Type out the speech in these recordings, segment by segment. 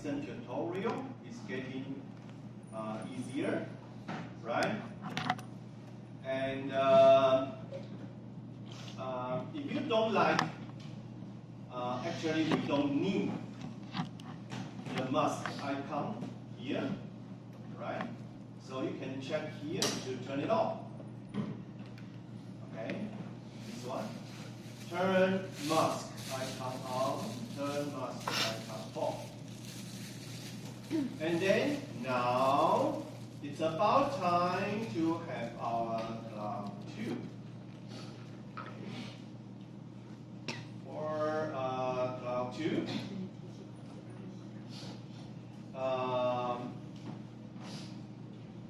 recent tutorial is getting easier, right? And if you don't like, actually we don't need the mask icon here, right? So you can check here to turn it off. Okay, this one. Turn mask icon on, turn mask icon off. And then now it's about time to have our Cloud 2. For Cloud 2,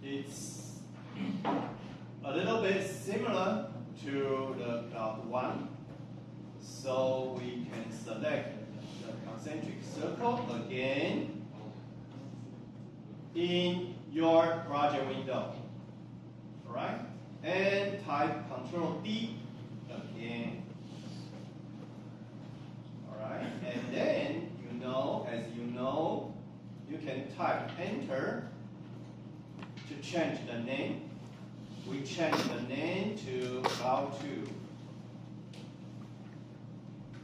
it's a little bit similar to the Cloud 1. So we can select the concentric circle again in your project window. Alright? And type Ctrl D again. Alright? And then as you know, you can type Enter to change the name. We change the name to Cloud 2.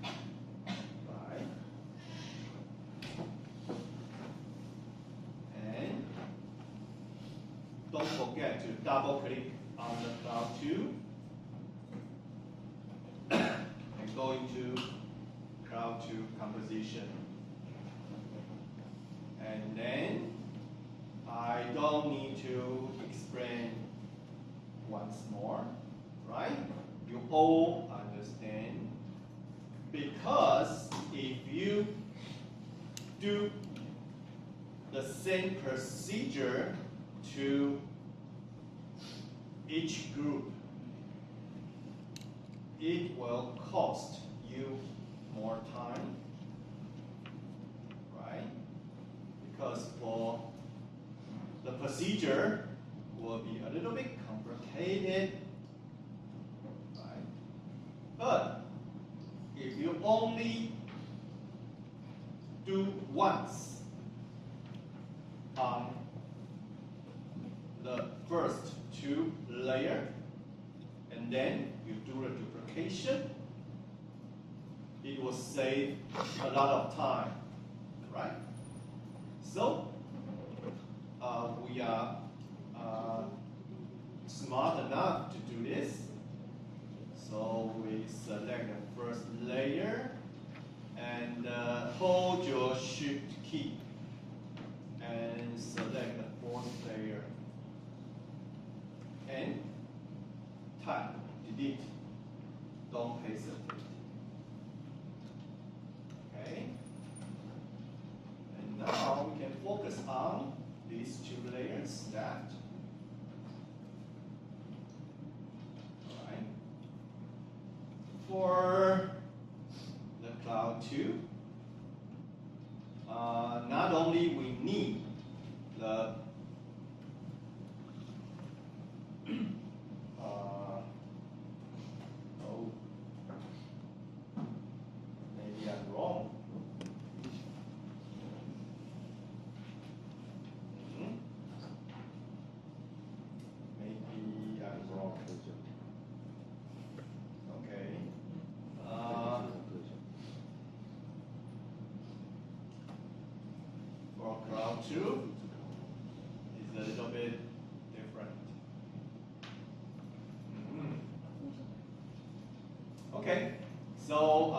Right. And don't forget to double click on the Cloud 2 and go into Cloud 2 composition. And then I don't need to explain once more, right? You all understand. Because if you do the same procedure to each group, it will cost you more time, right? Because for the procedure will be a little bit complicated, right? But if you only do once on the first 2 layers, and then you do the duplication, it will save a lot of time, right? So we are smart enough to do this. So we select the first layer and hold your Shift key and select the 4th layer and type delete. Don't hesitate. Okay. And now we can focus on these 2 layers left. For the Cloud 2, not only we need the maybe I'm wrong. Maybe I'm wrong. Okay. For Cloud 2, it's a little bit different. Okay, so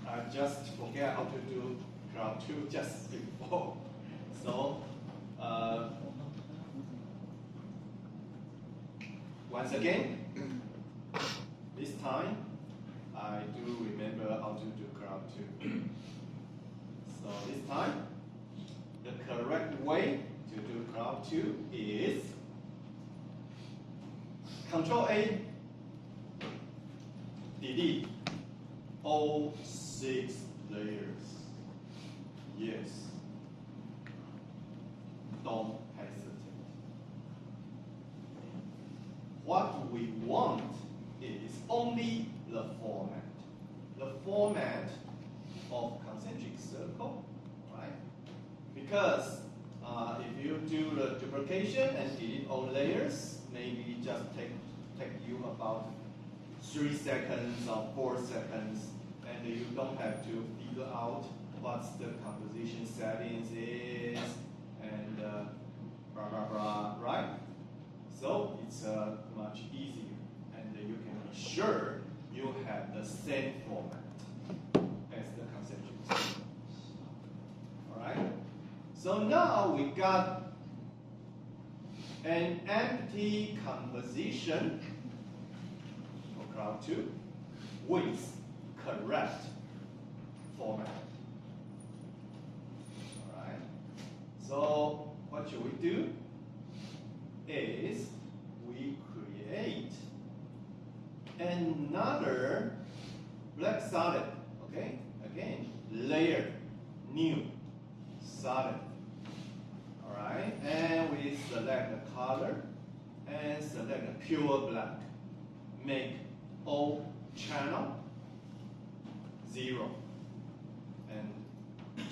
I just forget how to do Cloud 2 just before. So once again, this time I do remember how to do Cloud 2. So this time, the correct way to do Cloud 2 is Control A, delete all 6 layers. Yes. Don't hesitate. What we want is only the format. The format of concentric circle, because if you do the duplication and delete all layers, maybe just take you about 3 seconds or 4 seconds, and you don't have to figure out what's the composition settings is, and blah blah blah, right? So it's much easier, and you can be sure you have the same format as the concentric. Alright? So now we got an empty composition for crowd 2 with correct format. Alright? So what should we do? Is we create another black solid, okay? Again, layer, new, solid. Alright, and we select the color and select the pure black. Make O channel 0 and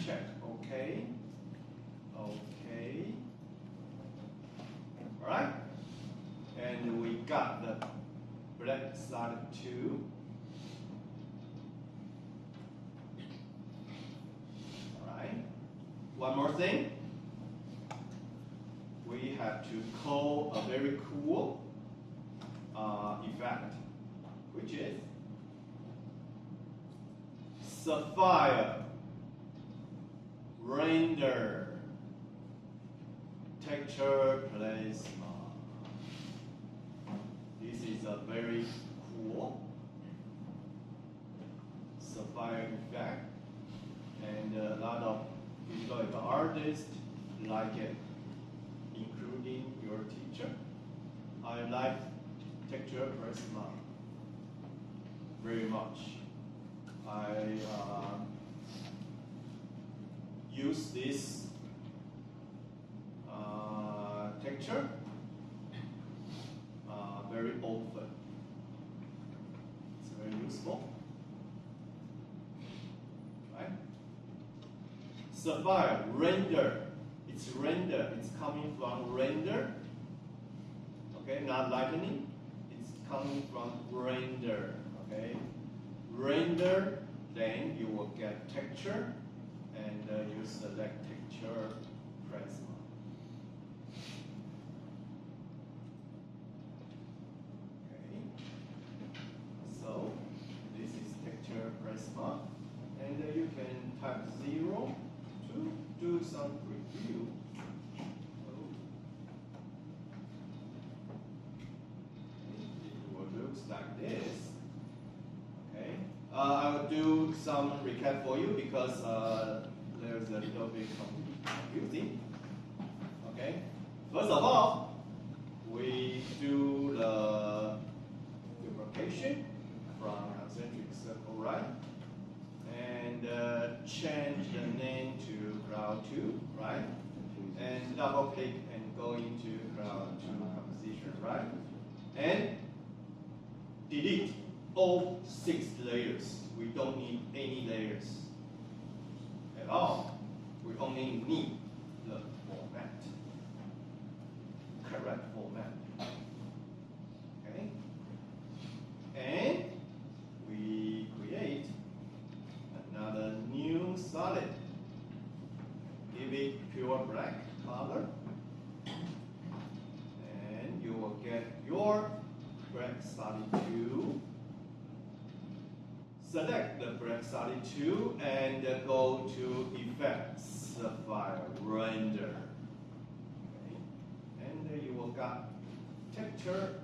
check OK. OK. Alright? And we got the black solid 2. Alright? One more thing. We have to call a very cool effect, which is Sapphire Render Texture Plasma. This is a very cool sapphire effect, and a lot of visual artists like it, including your teacher. I like texture plasma very much. I use this texture very often. It's very useful, right? Sapphire render. It's render. It's coming from render. Okay, not lightning. It's coming from render. Okay, render. Then you will get texture, and you select texture plasma. So this is texture plasma, and you can type 0 to do some preview. It will look like this. Okay, I will do some recap for you because there's a little bit confusing. Okay, first of all, we do the duplication from concentric circle, right? And change the name to crowd 2, right? And double click and go into crowd 2 composition, right? And delete all 6 layers. We don't need any layers at all. We only need the format, correct format. Okay? And we create another new solid. Give it pure black color, and you will get your black solid 2. Select the black solid 2 and go to Effects, Sapphire Render. Okay. And you will get Texture